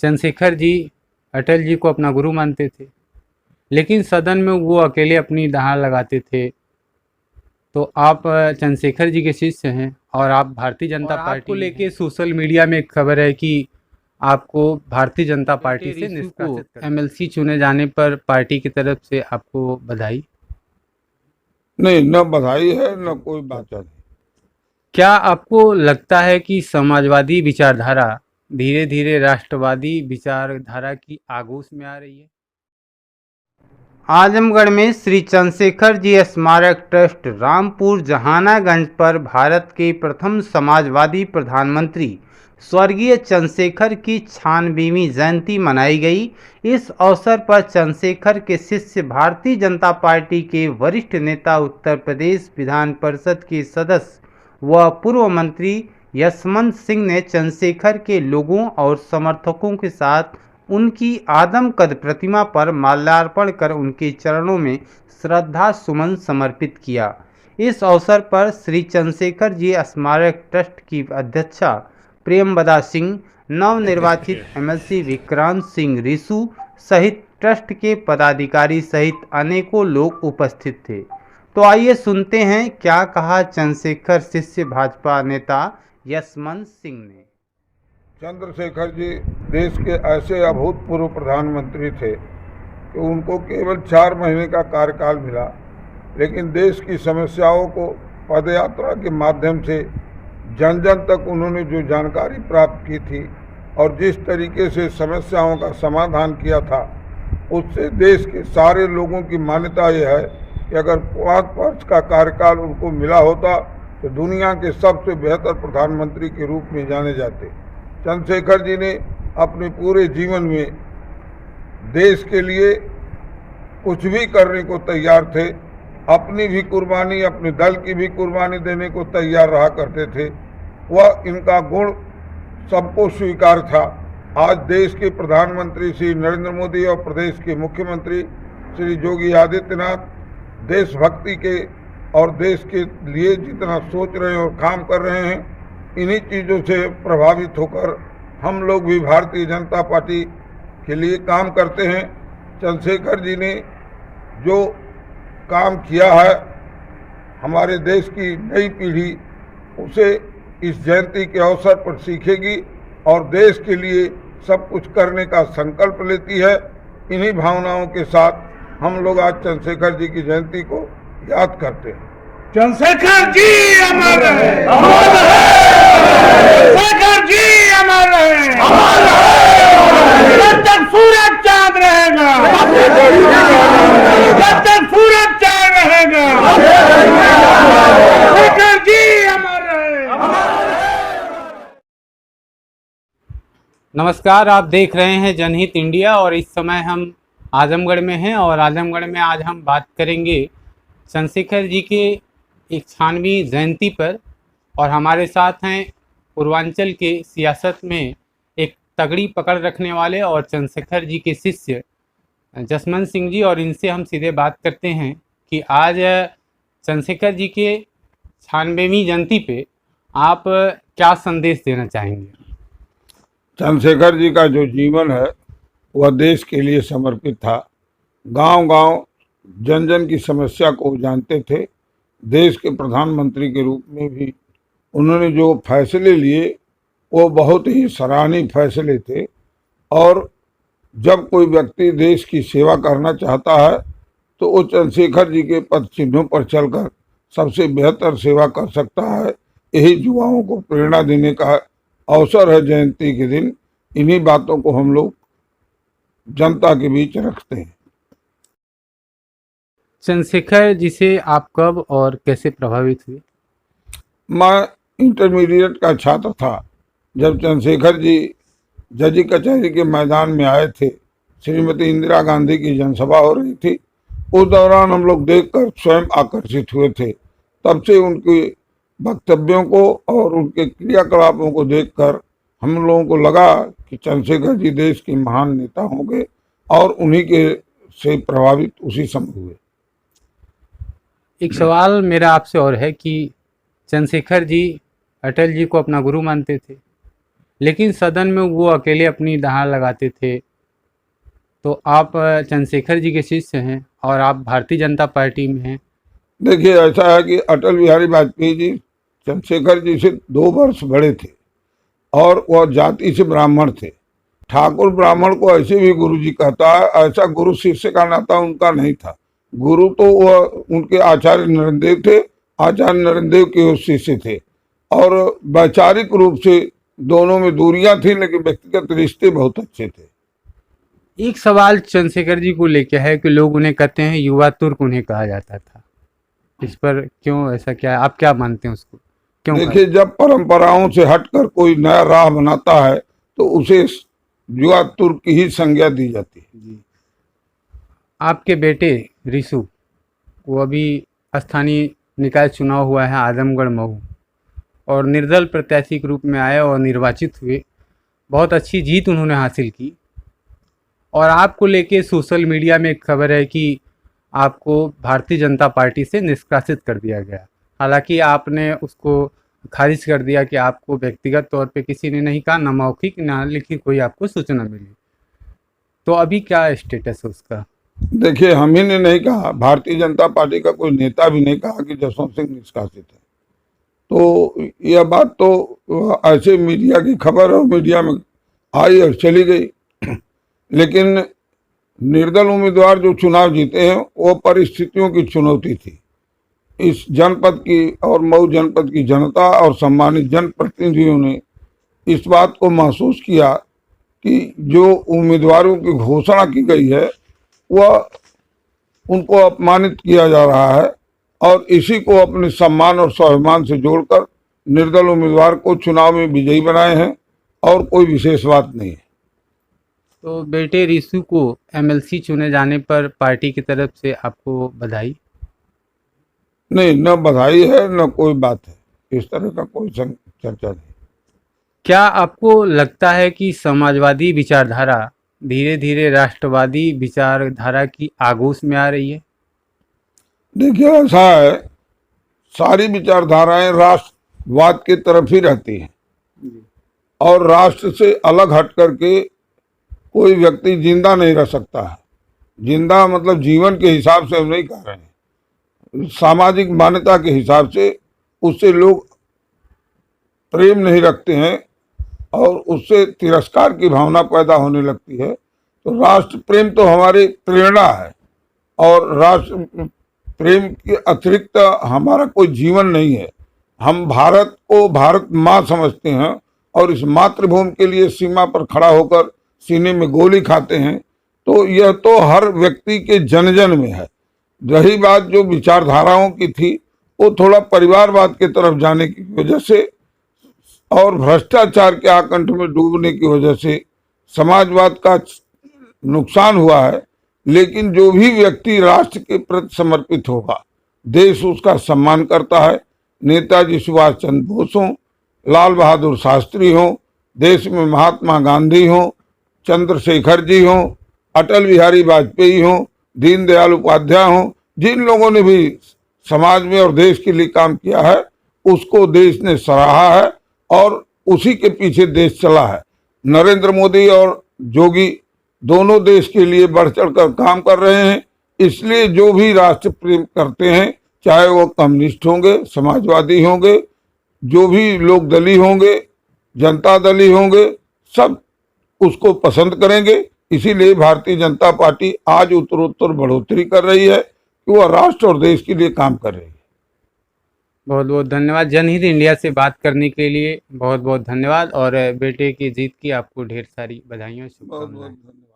चंद्रशेखर जी अटल जी को अपना गुरु मानते थे, लेकिन सदन में वो अकेले अपनी दहाड़ लगाते थे। तो आप चंद्रशेखर जी के शिष्य हैं और आप भारतीय जनता पार्टी को लेके सोशल मीडिया में एक खबर है कि आपको भारतीय जनता पार्टी से निष्कासित एमएलसी चुने जाने पर पार्टी की तरफ से आपको बधाई। नहीं, न बधाई है न कोई बात नहीं। क्या आपको लगता है कि समाजवादी विचारधारा धीरे धीरे राष्ट्रवादी विचारधारा की आगोश में आ रही है? आजमगढ़ में श्री चंद्रशेखर जी स्मारक ट्रस्ट रामपुर जहानागंज पर भारत के प्रथम समाजवादी प्रधानमंत्री स्वर्गीय चंद्रशेखर की 96वीं जयंती मनाई गई। इस अवसर पर चंद्रशेखर के शिष्य भारतीय जनता पार्टी के वरिष्ठ नेता उत्तर प्रदेश विधान परिषद के सदस्य व पूर्व मंत्री यशवंत सिंह ने चंद्रशेखर के लोगों और समर्थकों के साथ उनकी आदमकद प्रतिमा पर माल्यार्पण कर उनके चरणों में श्रद्धा सुमन समर्पित किया। इस अवसर पर श्री चंद्रशेखर जी स्मारक ट्रस्ट की अध्यक्षा प्रेमवदा सिंह, नवनिर्वाचित एमएलसी विक्रांत सिंह रिसू सहित ट्रस्ट के पदाधिकारी सहित अनेकों लोग उपस्थित थे। तो आइए सुनते हैं क्या कहा चंद्रशेखर शिष्य भाजपा नेता यशवंत सिंह ने। चंद्रशेखर जी देश के ऐसे अभूतपूर्व प्रधानमंत्री थे कि उनको केवल 4 महीने का कार्यकाल मिला, लेकिन देश की समस्याओं को पदयात्रा के माध्यम से जन जन तक उन्होंने जो जानकारी प्राप्त की थी और जिस तरीके से समस्याओं का समाधान किया था, उससे देश के सारे लोगों की मान्यता यह है कि अगर 5 वर्ष का कार्यकाल उनको मिला होता तो दुनिया के सबसे बेहतर प्रधानमंत्री के रूप में जाने जाते। चंद्रशेखर जी ने अपने पूरे जीवन में देश के लिए कुछ भी करने को तैयार थे, अपनी भी कुर्बानी, अपने दल की भी कुर्बानी देने को तैयार रहा करते थे। वह इनका गुण सबको स्वीकार था। आज देश के प्रधानमंत्री श्री नरेंद्र मोदी और प्रदेश के मुख्यमंत्री श्री योगी आदित्यनाथ देशभक्ति के और देश के लिए जितना सोच रहे हैं और काम कर रहे हैं, इन्हीं चीज़ों से प्रभावित होकर हम लोग भी भारतीय जनता पार्टी के लिए काम करते हैं। चंद्रशेखर जी ने जो काम किया है, हमारे देश की नई पीढ़ी उसे इस जयंती के अवसर पर सीखेगी और देश के लिए सब कुछ करने का संकल्प लेती है। इन्हीं भावनाओं के साथ हम लोग आज चंद्रशेखर जी की जयंती को याद करते हैं। चंद्रशेखर जी अमर रहे, अमर रहे। चंद्रशेखर जी अमर रहे, अमर रहे। जब तक सूरज चांद रहेगा, जब तक सूरज चांद रहेगा, चंद्रशेखर जी अमर रहे, अमर रहे। नमस्कार, आप देख रहे हैं जनहित इंडिया और इस समय हम आजमगढ़ में हैं और आजमगढ़ में आज हम बात करेंगे चंद्रशेखर जी के 96वीं जयंती पर। और हमारे साथ हैं पूर्वांचल के सियासत में एक तगड़ी पकड़ रखने वाले और चंद्रशेखर जी के शिष्य यशवंत सिंह जी, और इनसे हम सीधे बात करते हैं कि आज चंद्रशेखर जी के 96वीं जयंती पे आप क्या संदेश देना चाहेंगे? चंद्रशेखर जी का जो जीवन है वह देश के लिए समर्पित था। गांव-गांव जन जन की समस्या को जानते थे। देश के प्रधानमंत्री के रूप में भी उन्होंने जो फैसले लिए वो बहुत ही सराहनीय फैसले थे। और जब कोई व्यक्ति देश की सेवा करना चाहता है तो वो चंद्रशेखर जी के पद चिन्हों पर चलकर सबसे बेहतर सेवा कर सकता है। यही युवाओं को प्रेरणा देने का अवसर है जयंती के दिन। इन्हीं बातों को हम लोग जनता के बीच रखते हैं। चंद्रशेखर जी से आप कब और कैसे प्रभावित हुए? मैं इंटरमीडिएट का छात्र था जब चंद्रशेखर जी जजी कचहरी के मैदान में आए थे। श्रीमती इंदिरा गांधी की जनसभा हो रही थी। उस दौरान हम लोग देखकर स्वयं आकर्षित हुए थे। तब से उनके वक्तव्यों को और उनके क्रियाकलापों को देखकर हम लोगों को लगा कि चंद्रशेखर जी देश के महान नेता होंगे और उन्हीं के से प्रभावित उसी समय हुए। एक सवाल मेरा आपसे और है कि चंद्रशेखर जी अटल जी को अपना गुरु मानते थे, लेकिन सदन में वो अकेले अपनी दहाड़ लगाते थे। तो आप चंद्रशेखर जी के शिष्य हैं और आप भारतीय जनता पार्टी में हैं। देखिए, ऐसा है कि अटल बिहारी वाजपेयी जी चंद्रशेखर जी से 2 वर्ष बड़े थे और वह जाति से ब्राह्मण थे। ठाकुर ब्राह्मण को ऐसे भी गुरु जी कहता है, ऐसा गुरु शिष्य का नाता उनका नहीं था। गुरु तो वह उनके आचार्य नरेंद्र थे, आचार्य नरेंद्र के वो शिष्य थे और वैचारिक रूप से दोनों में दूरियां थी, लेकिन व्यक्तिगत रिश्ते बहुत अच्छे थे। एक सवाल चंद्रशेखर जी को लेके है कि लोग उन्हें कहते हैं युवा तुर्क उन्हें कहा जाता था। इस पर क्यों, ऐसा क्या है, आप क्या मानते हैं उसको, क्यों देखिए, जब परंपराओं से हटकर कोई नया राह बनाता है तो उसे युवा तुर्क की ही संज्ञा दी जाती है। जी। आपके बेटे रिशु, वो अभी स्थानीय निकाय चुनाव हुआ है आजमगढ़ मऊ और निर्दल प्रत्याशी के रूप में आए और निर्वाचित हुए। बहुत अच्छी जीत उन्होंने हासिल की और आपको लेके सोशल मीडिया में एक खबर है कि आपको भारतीय जनता पार्टी से निष्कासित कर दिया गया। हालांकि आपने उसको खारिज कर दिया कि आपको व्यक्तिगत तौर पे किसी ने नहीं कहा, ना मौखिक ना लिखित कोई आपको सूचना मिली। तो अभी क्या स्टेटस है उसका? देखिए, हम ही ने नहीं कहा, भारतीय जनता पार्टी का कोई नेता भी नहीं कहा कि जसवंत सिंह निष्कासित है। तो यह बात तो ऐसे मीडिया की खबर और मीडिया में आई और चली गई। लेकिन निर्दल उम्मीदवार जो चुनाव जीते हैं वो परिस्थितियों की चुनौती थी। इस जनपद की और मऊ जनपद की जनता और सम्मानित जनप्रतिनिधियों ने इस बात को महसूस किया कि जो उम्मीदवारों की घोषणा की गई है वह उनको अपमानित किया जा रहा है और इसी को अपने सम्मान और स्वाभिमान से जोड़कर निर्दल उम्मीदवार को चुनाव में विजयी बनाए हैं और कोई विशेष बात नहीं है। तो बेटे रिशु को एमएलसी चुने जाने पर पार्टी की तरफ से आपको बधाई? नहीं, न बधाई है न कोई बात है, इस तरह का कोई चर्चा नहीं। क्या आपको लगता है कि समाजवादी विचारधारा धीरे धीरे राष्ट्रवादी विचारधारा की आगोश में आ रही है? देखिए, ऐसा है, सारी विचारधाराएं राष्ट्रवाद की तरफ ही रहती हैं और राष्ट्र से अलग हट करके कोई व्यक्ति जिंदा नहीं रह सकता है। जिंदा मतलब जीवन के हिसाब से हम नहीं कह रहे हैं, सामाजिक मान्यता के हिसाब से उससे लोग प्रेम नहीं रखते हैं और उससे तिरस्कार की भावना पैदा होने लगती है। तो राष्ट्र प्रेम तो हमारी प्रेरणा है और राष्ट्र प्रेम के अतिरिक्त हमारा कोई जीवन नहीं है। हम भारत को भारत माँ समझते हैं और इस मातृभूमि के लिए सीमा पर खड़ा होकर सीने में गोली खाते हैं। तो यह तो हर व्यक्ति के जन जन में है। रही बात जो विचारधाराओं की थी वो थोड़ा परिवारवाद की तरफ जाने की वजह से और भ्रष्टाचार के आकंठ में डूबने की वजह से समाजवाद का नुकसान हुआ है। लेकिन जो भी व्यक्ति राष्ट्र के प्रति समर्पित होगा, देश उसका सम्मान करता है। नेताजी सुभाष चंद्र बोस हों, लाल बहादुर शास्त्री हों, देश में महात्मा गांधी हों, चंद्रशेखर जी हों, अटल बिहारी वाजपेयी हों, दीनदयाल उपाध्याय हों, जिन लोगों ने भी समाज में और देश के लिए काम किया है उसको देश ने सराहा है और उसी के पीछे देश चला है। नरेंद्र मोदी और योगी दोनों देश के लिए बढ़ चढ़कर काम कर रहे हैं। इसलिए जो भी राष्ट्र प्रेम करते हैं, चाहे वो कम्युनिस्ट होंगे, समाजवादी होंगे, जो भी लोक दली होंगे, जनता दली होंगे, सब उसको पसंद करेंगे। इसीलिए भारतीय जनता पार्टी आज उत्तरोत्तर बढ़ोतरी कर रही है कि वह राष्ट्र और देश के लिए काम कर रही है। बहुत बहुत धन्यवाद। जनहित इंडिया से बात करने के लिए बहुत बहुत धन्यवाद और बेटे की जीत की आपको ढेर सारी बधाइयाँ, बहुत बहुत शुभकामनाएं। धन्यवाद।